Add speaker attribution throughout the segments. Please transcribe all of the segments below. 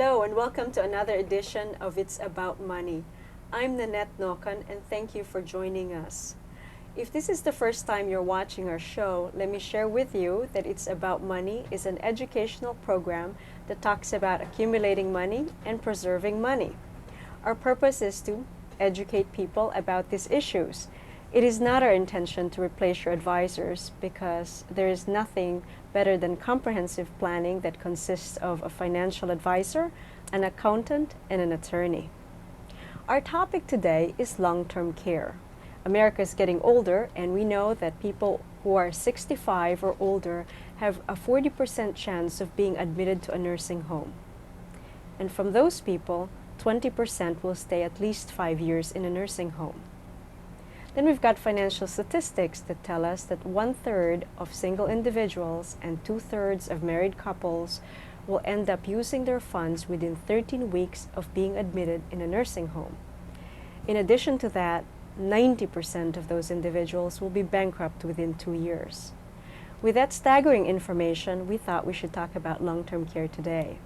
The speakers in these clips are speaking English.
Speaker 1: Hello and welcome to another edition of It's About Money. I'm Nanette Nokan and thank you for joining us. If this is the first time you're watching our show, let me share with you that It's About Money is an educational program that talks about accumulating money and preserving money. Our purpose is to educate people about these issues. It is not our intention to replace your advisors because there is nothing better than comprehensive planning that consists of a financial advisor, an accountant, and an attorney. Our topic today is long-term care. America is getting older, and we know that people who are 65 or older have a 40% chance of being admitted to a nursing home. And from those people, 20% will stay at least 5 years in a nursing home. Then we've got financial statistics that tell us that 1/3 of single individuals and 2/3 of married couples will end up using their funds within 13 weeks of being admitted in a nursing home. In addition to that, 90% of those individuals will be bankrupt within 2 years. With that staggering information, we thought we should talk about long-term care today.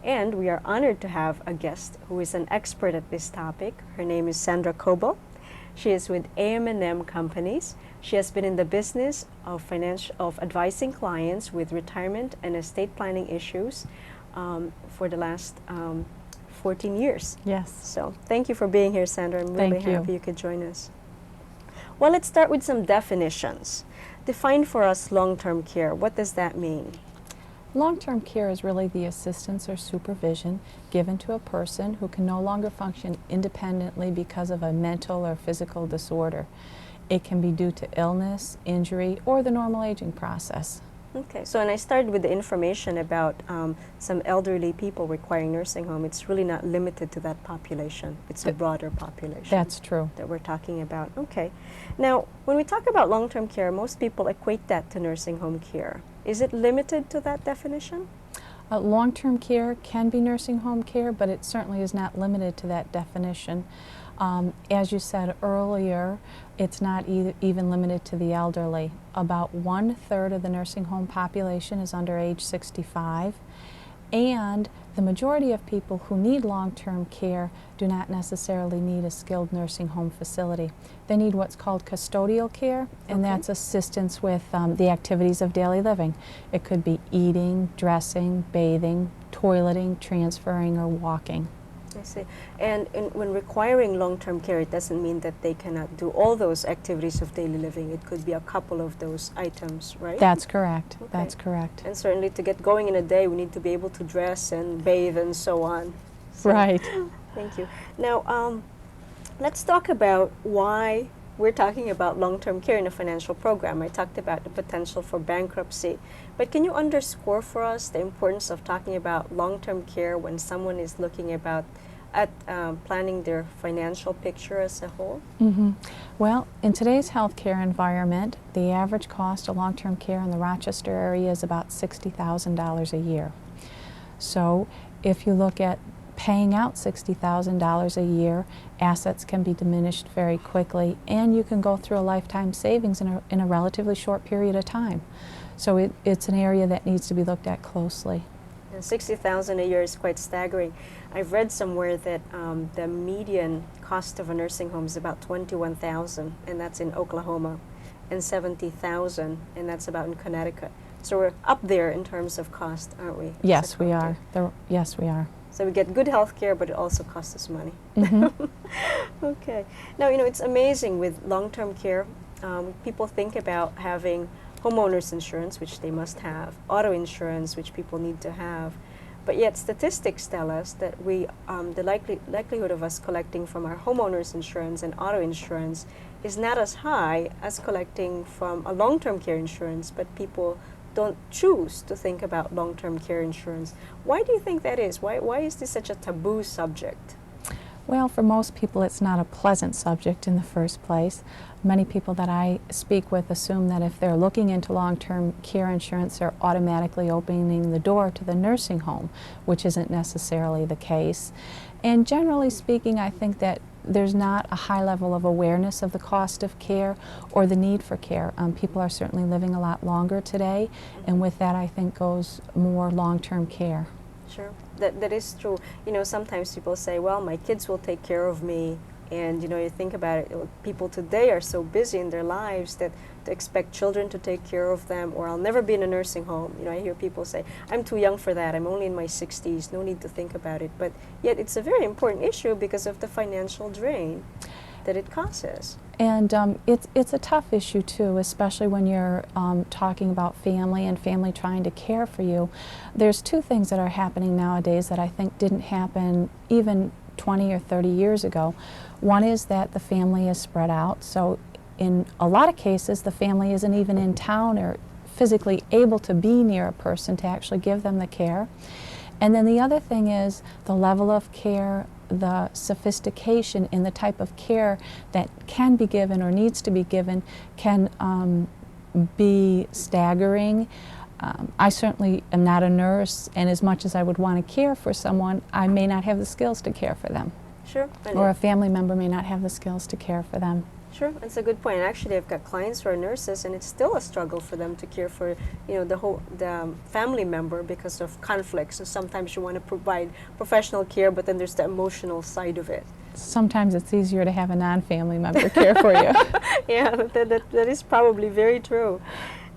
Speaker 1: And we are honored to have a guest who is an expert at this topic. Her name is Sandra Coble. She is with AM&M Companies. She has been in the business of advising clients with retirement and estate planning issues for the last 14 years.
Speaker 2: Yes.
Speaker 1: So thank you for being here, Sandra. I'm really
Speaker 2: Thank you.
Speaker 1: happy you could join us. Well, let's start with some definitions. Define for us long-term care. What does that mean?
Speaker 2: Long-term care is really the assistance or supervision given to a person who can no longer function independently because of a mental or physical disorder. It can be due to illness, injury, or the normal aging process.
Speaker 1: Okay, so and I started with the information about some elderly people requiring nursing home. It's really not limited to that population. It's a broader population.
Speaker 2: That's true.
Speaker 1: That we're talking about. Okay. Now, when we talk about long-term care, most people equate that to nursing home care. Is it limited to that definition?
Speaker 2: Long-term care can be nursing home care, but it certainly is not limited to that definition. As you said earlier, it's not even limited to the elderly. About 1/3 of the nursing home population is under age 65, and the majority of people who need long-term care do not necessarily need a skilled nursing home facility. They need what's called custodial care, and that's assistance with the activities of daily living. It could be eating, dressing, bathing, toileting, transferring, or walking.
Speaker 1: I see. And when requiring long-term care, it doesn't mean that they cannot do all those activities of daily living. It could be a couple of those items, right?
Speaker 2: That's correct.
Speaker 1: Okay.
Speaker 2: That's correct.
Speaker 1: And certainly to get going in a day, we need to be able to dress and bathe and so on. So,
Speaker 2: Right.
Speaker 1: Thank you. Now, let's talk about why we're talking about long-term care in a financial program. I talked about the potential for bankruptcy, but can you underscore for us the importance of talking about long-term care when someone is looking at planning their financial picture as a whole?
Speaker 2: Well, in today's healthcare environment, the average cost of long-term care in the Rochester area is about $60,000 a year. So if you look at paying out $60,000 a year, assets can be diminished very quickly, and you can go through a lifetime savings in a relatively short period of time. So it's an area that needs to be looked at closely.
Speaker 1: And $60,000 a year is quite staggering. I've read somewhere that the median cost of a nursing home is about $21,000, and that's in Oklahoma, and $70,000, and that's about in Connecticut. So we're up there in terms of cost, aren't we?
Speaker 2: Yes, we are. Yes, we are.
Speaker 1: So we get good health care, but it also costs us money. Okay. Now, it's amazing with long-term care. People think about having homeowners insurance, which they must have, auto insurance, which people need to have. But yet statistics tell us that the likelihood of us collecting from our homeowners insurance and auto insurance is not as high as collecting from a long-term care insurance, but people don't choose to think about long-term care insurance. Why do you think that is? Why is this such a taboo subject?
Speaker 2: Well, for most people, it's not a pleasant subject in the first place. Many people that I speak with assume that if they're looking into long-term care insurance, they're automatically opening the door to the nursing home, which isn't necessarily the case. And generally speaking, I think that there's not a high level of awareness of the cost of care or the need for care. People are certainly living a lot longer today, and with that I think goes more long-term care.
Speaker 1: Sure, that is true. You know, sometimes people say, well, my kids will take care of me. And, you know, you think about it, people today are so busy in their lives that to expect children to take care of them, or I'll never be in a nursing home. You know, I hear people say, I'm too young for that. I'm only in my 60s. No need to think about it. But yet it's a very important issue because of the financial drain that it causes.
Speaker 2: And it's a tough issue too, especially when you're talking about family and family trying to care for you. There's two things that are happening nowadays that I think didn't happen even 20 or 30 years ago. One is that the family is spread out, so in a lot of cases the family isn't even in town or physically able to be near a person to actually give them the care. And then the other thing is the level of care, the sophistication in the type of care that can be given or needs to be given can be staggering. I certainly am not a nurse, and as much as I would want to care for someone, I may not have the skills to care for them.
Speaker 1: Sure.
Speaker 2: Or a family member may not have the skills to care for them.
Speaker 1: Sure, that's a good point. Actually, I've got clients who are nurses, and it's still a struggle for them to care for, you know, the family member because of conflicts. So sometimes you want to provide professional care, but then there's the emotional side of it.
Speaker 2: Sometimes it's easier to have a non-family member care for you.
Speaker 1: Yeah, that is probably very true.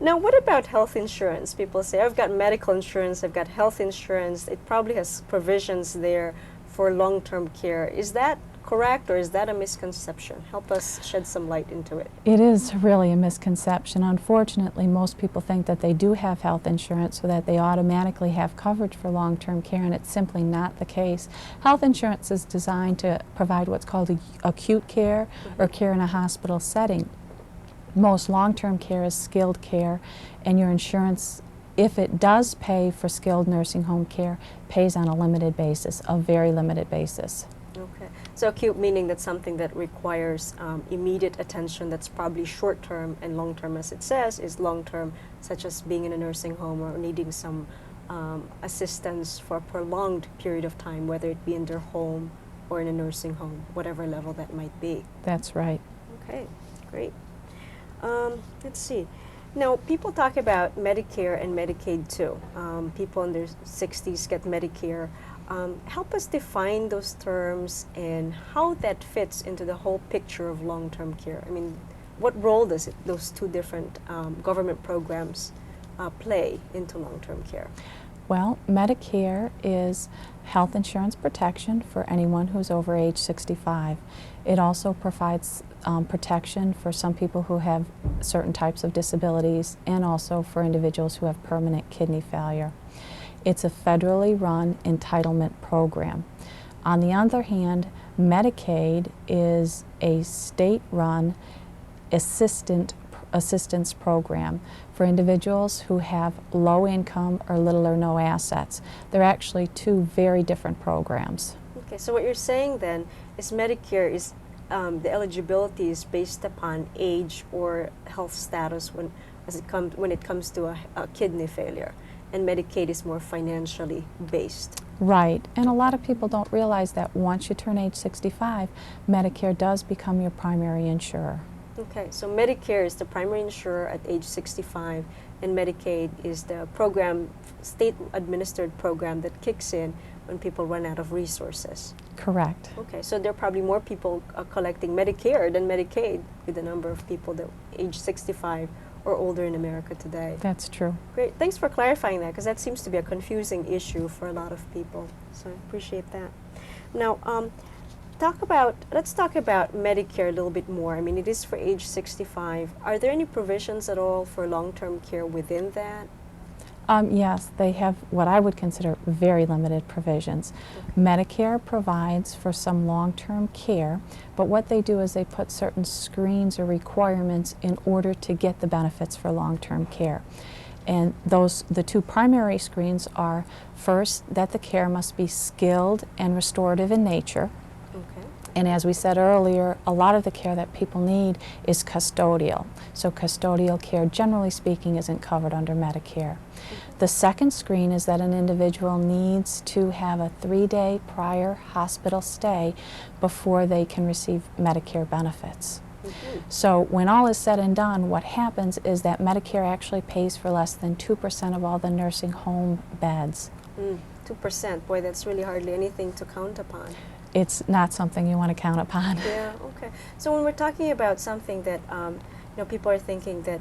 Speaker 1: Now, what about health insurance? People say, I've got medical insurance, I've got health insurance. It probably has provisions there for long-term care. Is that correct, or is that a misconception? Help us shed some light into it.
Speaker 2: It is really a misconception. Unfortunately, most people think that they do have health insurance so that they automatically have coverage for long-term care, and it's simply not the case. Health insurance is designed to provide what's called acute care or care in a hospital setting. Most long-term care is skilled care, and your insurance, if it does pay for skilled nursing home care, pays on a limited basis, a very limited basis.
Speaker 1: Okay. So acute meaning that's something that requires immediate attention, that's probably short-term, and long-term, as it says, is long-term, such as being in a nursing home or needing some assistance for a prolonged period of time, whether it be in their home or in a nursing home, whatever level that might be.
Speaker 2: That's right.
Speaker 1: Okay, great. Let's see. Now, people talk about Medicare and Medicaid too. People in their 60s get Medicare. Help us define those terms and how that fits into the whole picture of long-term care. I mean, what role does those two different government programs play into long-term care?
Speaker 2: Well, Medicare is health insurance protection for anyone who's over age 65. It also provides protection for some people who have certain types of disabilities, and also for individuals who have permanent kidney failure. It's a federally run entitlement program. On the other hand, Medicaid is a state-run assistance program for individuals who have low income or little or no assets. They're actually two very different programs.
Speaker 1: Okay, so what you're saying then is Medicare is the eligibility is based upon age or health status when it comes to a kidney failure, and Medicaid is more financially based.
Speaker 2: Right, and a lot of people don't realize that once you turn age 65, Medicare does become your primary insurer.
Speaker 1: Okay, so Medicare is the primary insurer at age 65, and Medicaid is the program, state-administered program that kicks in when people run out of resources.
Speaker 2: Correct.
Speaker 1: Okay, so there are probably more people collecting Medicare than Medicaid with the number of people that age 65 or older in America today.
Speaker 2: That's true.
Speaker 1: Great, thanks for clarifying that, because that seems to be a confusing issue for a lot of people, so I appreciate that. Now, let's talk about Medicare a little bit more. I mean, it is for age 65. Are there any provisions at all for long-term care within that?
Speaker 2: Yes, they have what I would consider very limited provisions.
Speaker 1: Okay.
Speaker 2: Medicare provides for some long-term care, but what they do is they put certain screens or requirements in order to get the benefits for long-term care. And the two primary screens are, first, that the care must be skilled and restorative in nature.
Speaker 1: Okay.
Speaker 2: And as we said earlier, a lot of the care that people need is custodial. So custodial care, generally speaking, isn't covered under Medicare. The second screen is that an individual needs to have a 3-day prior hospital stay before they can receive Medicare benefits. So when all is said and done, what happens is that Medicare actually pays for less than 2% of all the nursing home beds.
Speaker 1: 2%. Boy, that's really hardly anything to count upon.
Speaker 2: It's not something you want to count upon.
Speaker 1: Yeah, okay. So when we're talking about something that, people are thinking that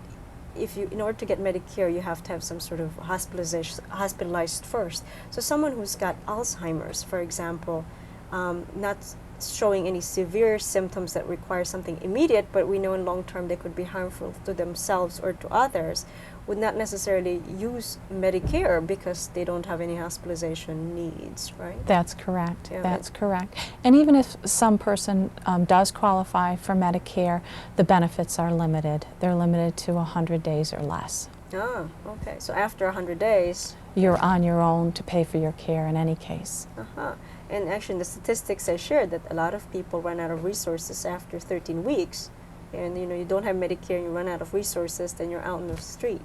Speaker 1: in order to get Medicare, you have to have some sort of hospitalized first. So someone who's got Alzheimer's, for example, not showing any severe symptoms that require something immediate, but we know in long term they could be harmful to themselves or to others, would not necessarily use Medicare because they don't have any hospitalization needs, right?
Speaker 2: That's correct.
Speaker 1: Yeah,
Speaker 2: That's correct. And even if some person does qualify for Medicare, the benefits are limited. They're limited to 100 days or less.
Speaker 1: Ah, okay. So after 100 days,
Speaker 2: You're on your own to pay for your care in any case.
Speaker 1: uh-huh. And actually, in the statistics I shared that a lot of people run out of resources after 13 weeks. And you don't have Medicare and you run out of resources, then you're out in the street.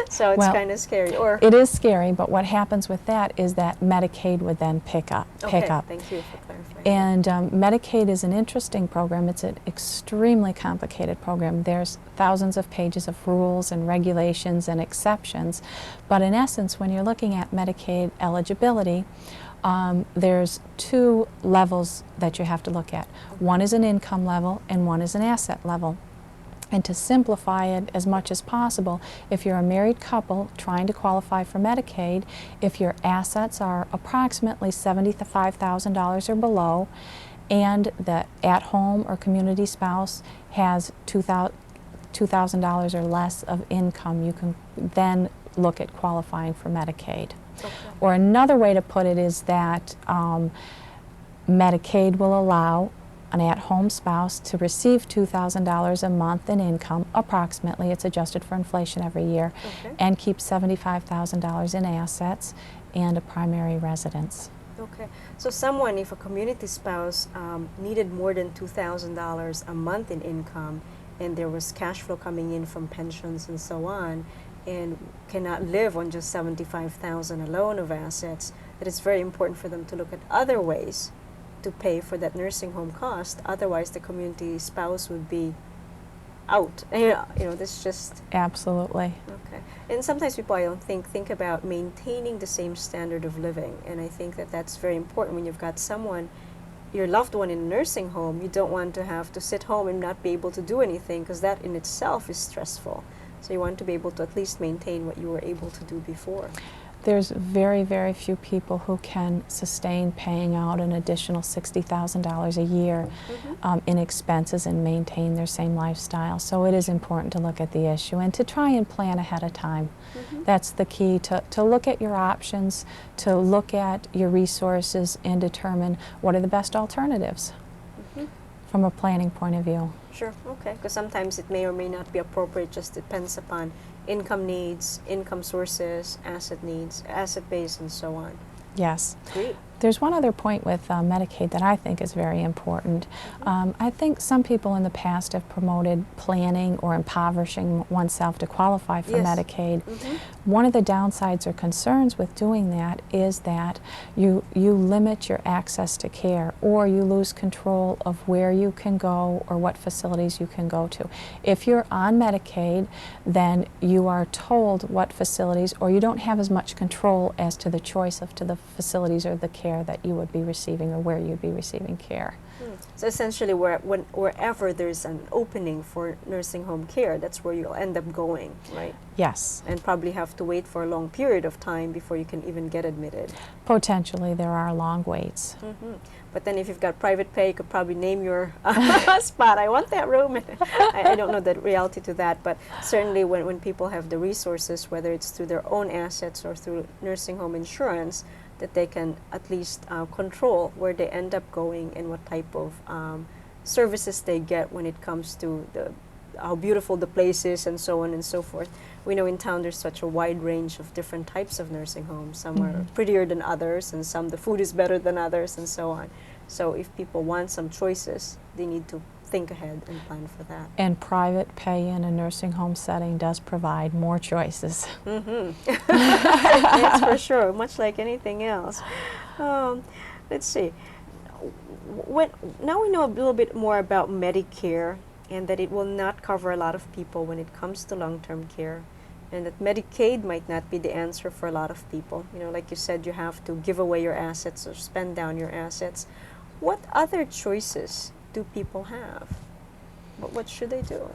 Speaker 1: So it's
Speaker 2: Well,
Speaker 1: kind of scary. Or
Speaker 2: it is scary, but what happens with that is that Medicaid would then pick up.
Speaker 1: okay, thank you for clarifying.
Speaker 2: And Medicaid is an interesting program. It's an extremely complicated program. There's thousands of pages of rules and regulations and exceptions. But in essence, when you're looking at Medicaid eligibility, there's two levels that you have to look at. One is an income level and one is an asset level. And to simplify it as much as possible, if you're a married couple trying to qualify for Medicaid, if your assets are approximately $75,000 or below, and the at-home or community spouse has $2,000 or less of income, you can then look at qualifying for Medicaid.
Speaker 1: Okay.
Speaker 2: Or another way to put it is that Medicaid will allow an at-home spouse to receive $2,000 a month in income, approximately, it's adjusted for inflation every year,
Speaker 1: Okay.
Speaker 2: and keep $75,000 in assets and a primary residence.
Speaker 1: Okay. So someone, if a community spouse needed more than $2,000 a month in income, and there was cash flow coming in from pensions and so on, and cannot live on just $75,000 alone of assets, that it's very important for them to look at other ways to pay for that nursing home cost. Otherwise, the community spouse would be out. This just
Speaker 2: Absolutely.
Speaker 1: okay. And sometimes people, I don't think about maintaining the same standard of living, and I think that that's very important when you've got someone, your loved one in a nursing home. You don't want to have to sit home and not be able to do anything, because that in itself is stressful. So you want to be able to at least maintain what you were able to do before.
Speaker 2: There's very, very few people who can sustain paying out an additional $60,000 a year in expenses and maintain their same lifestyle. So it is important to look at the issue and to try and plan ahead of time. That's the key, to look at your options, to look at your resources and determine what are the best alternatives from a planning point of view.
Speaker 1: Sure, okay, because sometimes it may or may not be appropriate, just depends upon income needs, income sources, asset needs, asset base, and so on.
Speaker 2: Yes.
Speaker 1: Great.
Speaker 2: There's one other point with Medicaid that I think is very important. I think some people in the past have promoted planning or impoverishing oneself to qualify for
Speaker 1: Yes.
Speaker 2: Medicaid. One of the downsides or concerns with doing that is that you limit your access to care, or you lose control of where you can go or what facilities you can go to. If you're on Medicaid, then you are told what facilities, or you don't have as much control as to the choice of to the facilities or the care that you would be receiving or where you'd be receiving care.
Speaker 1: So essentially, wherever there's an opening for nursing home care, that's where you'll end up going, right?
Speaker 2: Yes.
Speaker 1: And probably have to wait for a long period of time before you can even get admitted.
Speaker 2: Potentially, there are long waits.
Speaker 1: But then if you've got private pay, you could probably name your spot. I want that room. I don't know the reality to that, but certainly when people have the resources, whether it's through their own assets or through nursing home insurance, that they can at least control where they end up going and what type of services they get when it comes to how beautiful the place is and so on and so forth. We know in town there's such a wide range of different types of nursing homes. Some are prettier than others, and some the food is better than others, and so on. So if people want some choices, they need to think ahead and plan for that.
Speaker 2: And private pay in a nursing home setting does provide more choices.
Speaker 1: That's for sure, much like anything else. Let's see. Now we know a little bit more about Medicare, and that it will not cover a lot of people when it comes to long-term care. and that Medicaid might not be the answer for a lot of people. You know, like you said, you have to give away your assets or spend down your assets. What other choices do people have? What should they do?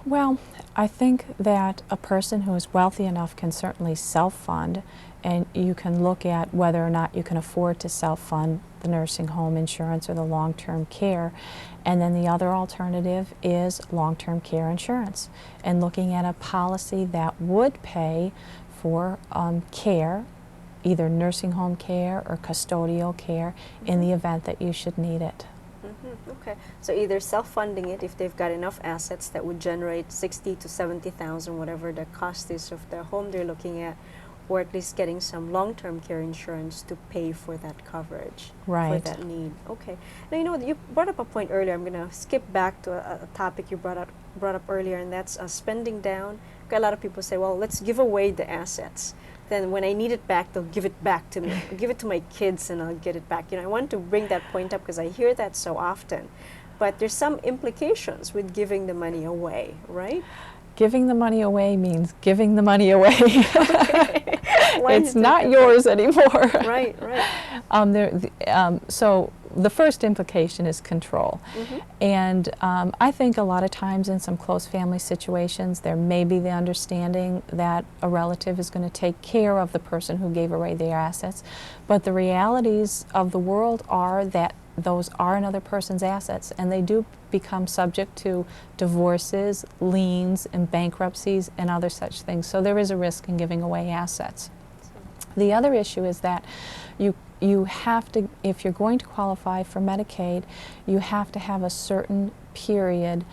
Speaker 2: Well, I think that a person who is wealthy enough can certainly self-fund, and you can look at whether or not you can afford to self-fund the nursing home insurance or the long-term care. And then the other alternative is long-term care insurance, and looking at a policy that would pay for care, either nursing home care or custodial care, in the event that you should need it.
Speaker 1: Okay, so either self-funding it if they've got enough assets that would generate 60 to 70,000, whatever the cost is of the home they're looking at, or at least getting some long-term care insurance to pay for that coverage,
Speaker 2: Right.
Speaker 1: for that need. Okay. Now, you know, you brought up a point earlier. I'm going to skip back to a topic you brought up earlier, and that's spending down. Okay, a lot of people say, well, let's give away the assets. Then when I need it back, they'll give it back to me. I'll give it to my kids and I'll get it back. You know, I want to bring that point up because I hear that so often. But there's some implications with giving the money away, right?
Speaker 2: Giving the money away means giving the money away.
Speaker 1: Okay. Why
Speaker 2: It's
Speaker 1: is that
Speaker 2: not
Speaker 1: different?
Speaker 2: yours anymore.
Speaker 1: Right, right.
Speaker 2: So the first implication is control. And I think a lot of times in some close family situations there may be the understanding that a relative is going to take care of the person who gave away their assets, but the realities of the world are that those are another person's assets, and they do become subject to divorces, liens, and bankruptcies and other such things. So there is a risk in giving away assets. The other issue is that you have to, if you're going to qualify for Medicaid, you have to have a certain period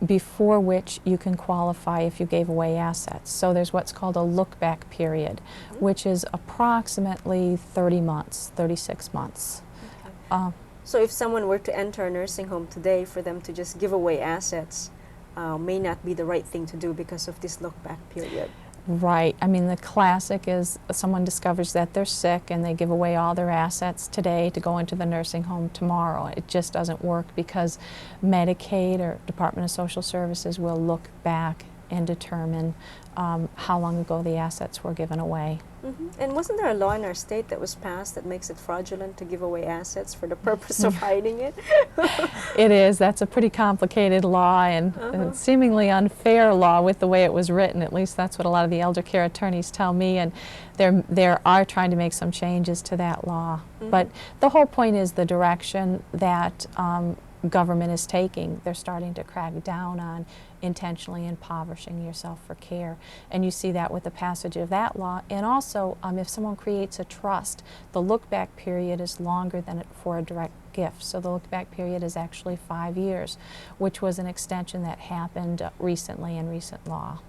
Speaker 2: before which you can qualify if you gave away assets. So there's what's called a look-back period, which is approximately 30 months, 36 months.
Speaker 1: Okay. So if someone were to enter a nursing home today, for them to just give away assets may not be the right thing to do because of this look-back period.
Speaker 2: Right. I mean, the classic is someone discovers that they're sick and they give away all their assets today to go into the nursing home tomorrow. It just doesn't work because Medicaid or Department of Social Services will look back and determine how long ago the assets were given away.
Speaker 1: And wasn't there a law in our state that was passed that makes it fraudulent to give away assets for the purpose of hiding it?
Speaker 2: It is. That's a pretty complicated law and seemingly unfair law with the way it was written. At least that's what a lot of the elder care attorneys tell me, and they are trying to make some changes to that law. But the whole point is the direction that government is taking. They're starting to crack down on intentionally impoverishing yourself for care. And you see that with the passage of that law. And also, if someone creates a trust, the look-back period is longer than for a direct gift. So the look-back period is actually 5 years, which was an extension that happened recently in recent law.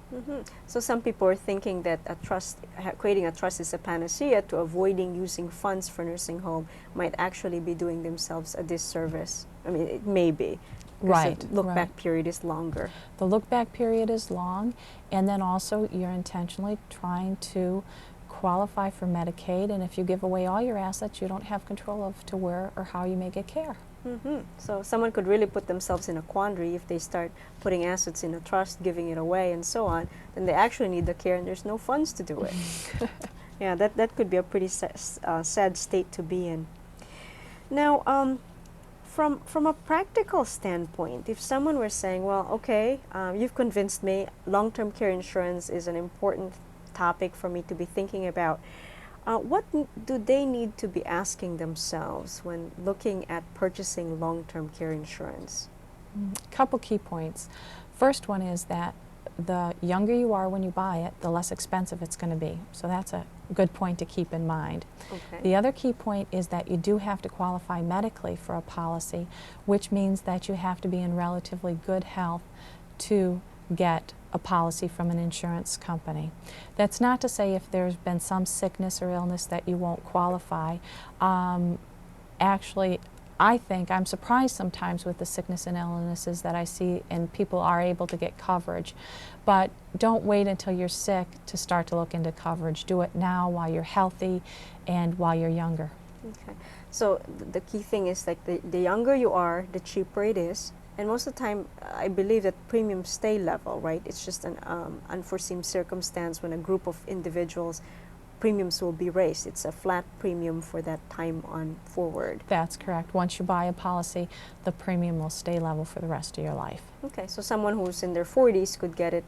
Speaker 1: So some people are thinking that a trust, creating a trust is a panacea to avoiding using funds for nursing home might actually be doing themselves a disservice. I mean, it may be.
Speaker 2: Right.
Speaker 1: The look-back period is longer.
Speaker 2: The look-back period is long, and then also you're intentionally trying to qualify for Medicaid, and if you give away all your assets, you don't have control of to where or how you may get care.
Speaker 1: So someone could really put themselves in a quandary if they start putting assets in a trust, giving it away, and so on. Then they actually need the care, and there's no funds to do it. Yeah, that could be a pretty sad state to be in. Now, from a practical standpoint, if someone were saying, well, okay, you've convinced me, long-term care insurance is an important topic for me to be thinking about, what do they need to be asking themselves when looking at purchasing long-term care insurance?
Speaker 2: A couple key points. First one is that the younger you are when you buy it, the less expensive it's going to be. So that's a good point to keep in mind.
Speaker 1: Okay.
Speaker 2: The other key point is that you do have to qualify medically for a policy, which means that you have to be in relatively good health to get a policy from an insurance company. That's not to say if there's been some sickness or illness that you won't qualify. Actually, I think I'm surprised sometimes with the sickness and illnesses that I see, and people are able to get coverage. But don't wait until you're sick to start to look into coverage. Do it now while you're healthy and while you're younger.
Speaker 1: Okay. So the key thing is, like, the younger you are, the cheaper it is. And most of the time, I believe that premiums stay level, right? It's just an unforeseen circumstance when a group of individuals, premiums will be raised. It's a flat premium for that time on forward.
Speaker 2: That's correct. Once you buy a policy, the premium will stay level for the rest of your life.
Speaker 1: Okay, so someone who's in their 40s could get it,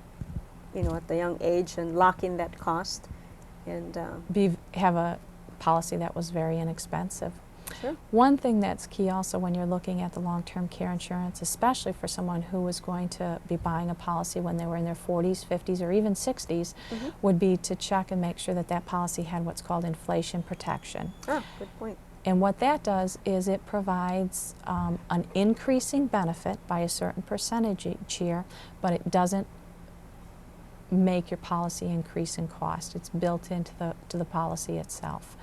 Speaker 1: at the young age and lock in that cost, and
Speaker 2: Have a policy that was very inexpensive.
Speaker 1: sure.
Speaker 2: One thing that's key also when you're looking at the long-term care insurance, especially for someone who was going to be buying a policy when they were in their 40s, 50s, or even 60s, would be to check and make sure that that policy had what's called inflation protection.
Speaker 1: Ah, good point.
Speaker 2: And what that does is it provides an increasing benefit by a certain percentage each year, but it doesn't make your policy increase in cost. It's built into the policy itself.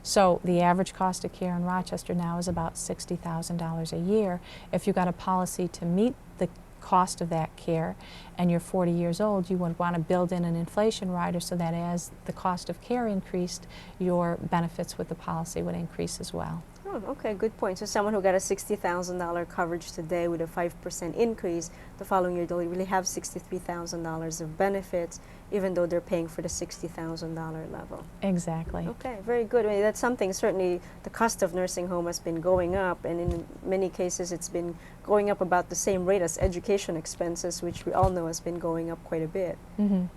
Speaker 2: So the average cost of care in Rochester now is about $60,000 a year. If you got a policy to meet the cost of that care and you're 40 years old, you would want to build in an inflation rider so that as the cost of care increased, your benefits with the policy would increase as well.
Speaker 1: Oh, okay, good point. So someone who got a $60,000 coverage today with a 5% increase, the following year they'll really have $63,000 of benefits, even though they're paying for the $60,000 level.
Speaker 2: Exactly.
Speaker 1: Okay, very good. I mean, that's something, certainly the cost of nursing home has been going up, and in many cases it's been going up about the same rate as education expenses, which we all know has been going up quite a bit.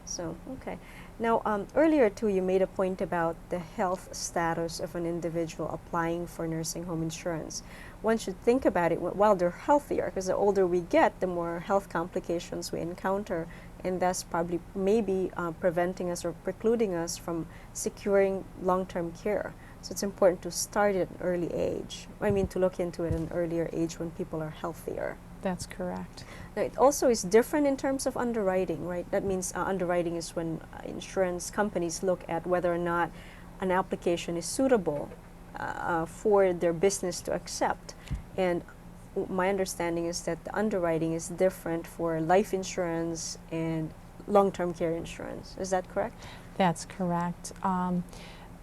Speaker 1: So, okay. Now, earlier too, you made a point about the health status of an individual applying for nursing home insurance. One should think about it while they're healthier, because the older we get, the more health complications we encounter, and that's probably maybe preventing us or precluding us from securing long-term care. So it's important to start at an early age. I mean, to look into it at an earlier age when people are healthier.
Speaker 2: That's correct.
Speaker 1: Now, it also is different in terms of underwriting, right? That means underwriting is when insurance companies look at whether or not an application is suitable for their business to accept. And my understanding is that the underwriting is different for life insurance and long-term care insurance. Is that correct?
Speaker 2: That's correct.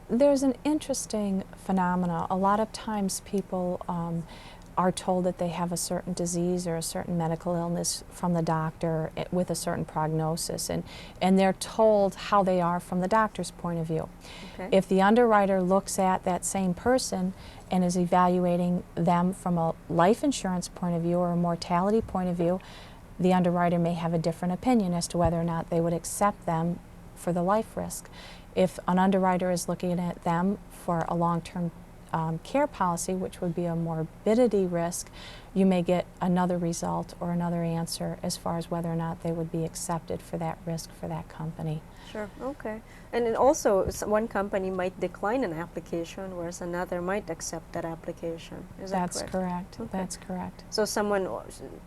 Speaker 2: There's an interesting phenomena. A lot of times people are told that they have a certain disease or a certain medical illness from the doctor with a certain prognosis, and they're told how they are from the doctor's point of view.
Speaker 1: Okay.
Speaker 2: If the underwriter looks at that same person and is evaluating them from a life insurance point of view or a mortality point of view, the underwriter may have a different opinion as to whether or not they would accept them for the life risk. If an underwriter is looking at them for a long-term care policy, which would be a morbidity risk, you may get another result or another answer as far as whether or not they would be accepted for that risk for that company.
Speaker 1: Sure, okay. And then also, one company might decline an application, whereas another might accept that application. Is that
Speaker 2: That's
Speaker 1: correct?
Speaker 2: correct.
Speaker 1: Okay.
Speaker 2: That's correct.
Speaker 1: So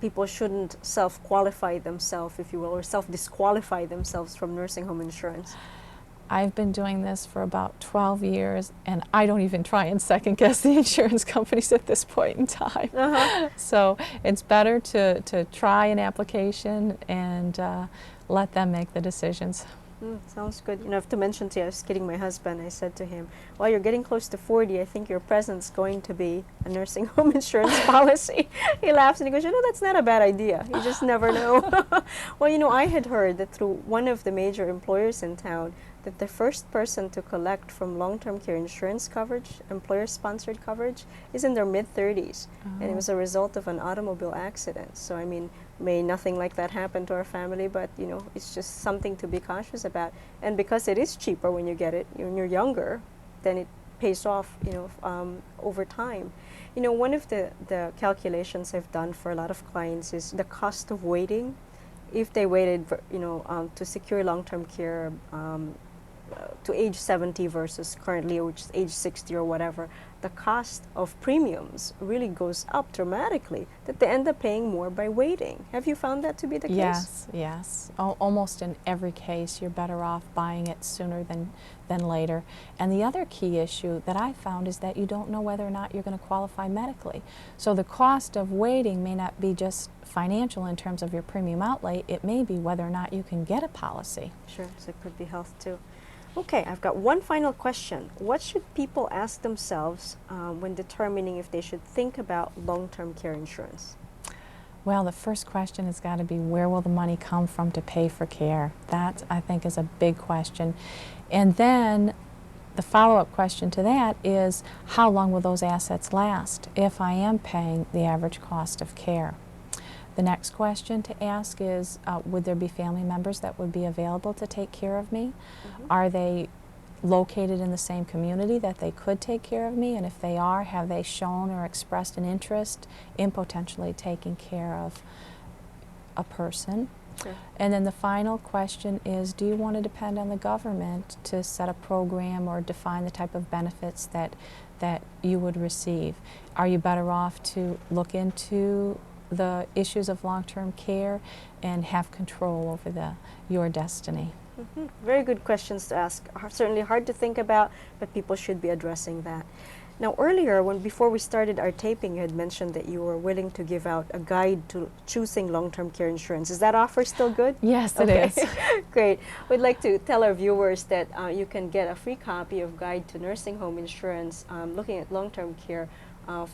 Speaker 1: people shouldn't self-qualify themselves, if you will, or self-disqualify themselves from nursing home insurance.
Speaker 2: I've been doing this for about 12 years, and I don't even try and second guess the insurance companies at this point in time. So it's better to try an application and let them make the decisions.
Speaker 1: Sounds good. I have to mention to you, I was kidding my husband. I said to him, well, you're getting close to 40. I think your present's going to be a nursing home insurance policy. He laughs and he goes, that's not a bad idea. You just never know. Well, I had heard that through one of the major employers in town, that the first person to collect from long-term care insurance coverage, employer-sponsored coverage, is in their mid-30s. And it was a result of an automobile accident. So, I mean, may nothing like that happen to our family, but, it's just something to be cautious about. And because it is cheaper when you get it, when you're younger, then it pays off, over time. One of the calculations I've done for a lot of clients is the cost of waiting. If they waited, to secure long-term care to age 70 versus currently, which is age 60 or whatever, the cost of premiums really goes up dramatically, that they end up paying more by waiting. Have you found that to be the case?
Speaker 2: Yes, yes. Almost in every case, you're better off buying it sooner than later. And the other key issue that I found is that you don't know whether or not you're going to qualify medically. So the cost of waiting may not be just financial in terms of your premium outlay. It may be whether or not you can get a policy.
Speaker 1: Sure, so it could be health too. Okay, I've got one final question. What should people ask themselves when determining if they should think about long-term care insurance?
Speaker 2: Well, the first question has got to be, where will the money come from to pay for care? That, I think, is a big question. And then the follow-up question to that is, how long will those assets last if I am paying the average cost of care? The next question to ask is, would there be family members that would be available to take care of me? Are they located in the same community that they could take care of me? And if they are, have they shown or expressed an interest in potentially taking care of a person?
Speaker 1: Sure.
Speaker 2: And then the final question is, do you want to depend on the government to set a program or define the type of benefits that you would receive? Are you better off to look into the issues of long-term care and have control over your destiny?
Speaker 1: Very good questions to ask. Certainly hard to think about, but people should be addressing that. Now, earlier, before we started our taping, you had mentioned that you were willing to give out a guide to choosing long-term care insurance. Is that offer still good?
Speaker 2: Yes, it is.
Speaker 1: Great. We'd like to tell our viewers that you can get a free copy of Guide to Nursing Home Insurance, looking at long-term care,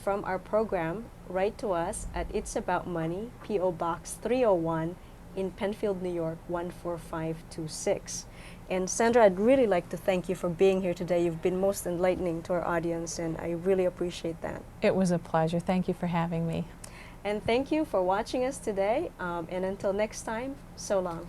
Speaker 1: from our program. Write to us at It's About Money, P.O. Box 301 in Penfield, New York, 14526. And Sandra, I'd really like to thank you for being here today. You've been most enlightening to our audience, and I really appreciate that.
Speaker 2: It was a pleasure. Thank you for having me.
Speaker 1: And thank you for watching us today. And until next time, so long.